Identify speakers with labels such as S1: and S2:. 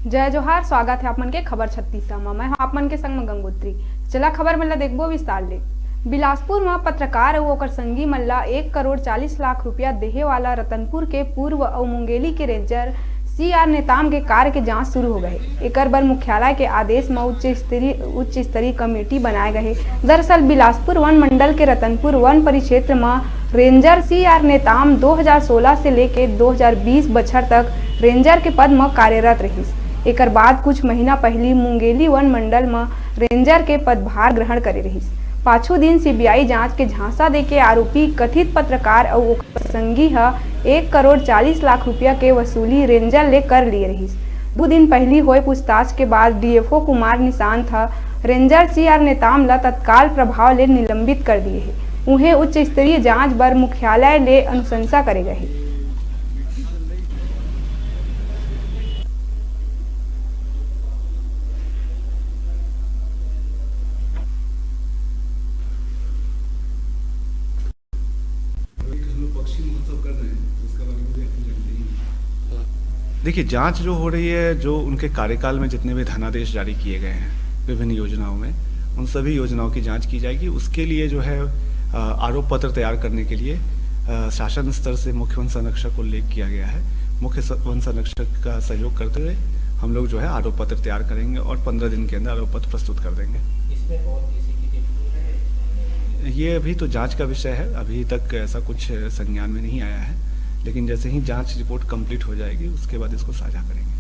S1: जय जोहार। स्वागत है आपमन के खबर 36 में। मैं आपमन के संग में गंगोत्री। चला खबर मन ला देखबो विस्तार ले। बिलासपुर में पत्रकार और ओकर संगी मन ला 1,40,00,000 रुपया देहे वाला रतनपुर के पूर्व और मुंगेली के रेंजर CR नेताम के कार्य के जांच शुरू हो गए। एकर बर मुख्यालय के आदेश में उच्च स्तरीय कमेटी बनाए गए। दरअसल बिलासपुर वन मंडल के रतनपुर वन परिक्षेत्र में रेंजर CR नेताम 2016 से लेके 2020 बछर तक रेंजर के पद में कार्यरत रही। एकर बाद कुछ महीना पहले मुंगेली वन मंडल में रेंजर के पदभार ग्रहण करे रही। पाछू दिन CBI जांच के झांसा देके आरोपी कथित पत्रकार और ओकर संगी 1,40,00,000 रुपया के वसूली रेंजर ले कर लिए रही। 2 दिन पहले हुए पूछताछ के बाद DFO Kumar Nishant ranger CR Netam ला तत्काल प्रभाव ले निलंबित कर दिए है। उन्हें उच्च स्तरीय जांच बर मुख्यालय ले अनुशंसा करे गए।
S2: देखिए, जांच जो हो रही है, जो उनके कार्यकाल में जितने भी धनादेश जारी किए गए हैं विभिन्न योजनाओं में, उन सभी योजनाओं की जांच की जाएगी। उसके लिए जो है आरोप पत्र तैयार करने के लिए शासन स्तर से मुख्य वन संरक्षक को उल्लेख किया गया है। मुख्य वन संरक्षक का सहयोग करते हुए हम लोग जो है आरोप पत्र तैयार करेंगे और 15 दिन के अंदर आरोप पत्र प्रस्तुत कर देंगे।
S3: इसमें और किसी की टिप्पणी है?
S2: ये अभी तो जांच का विषय है, अभी तक ऐसा कुछ संज्ञान में नहीं आया है, लेकिन जैसे ही जांच रिपोर्ट कंप्लीट हो जाएगी उसके बाद इसको साझा करेंगे।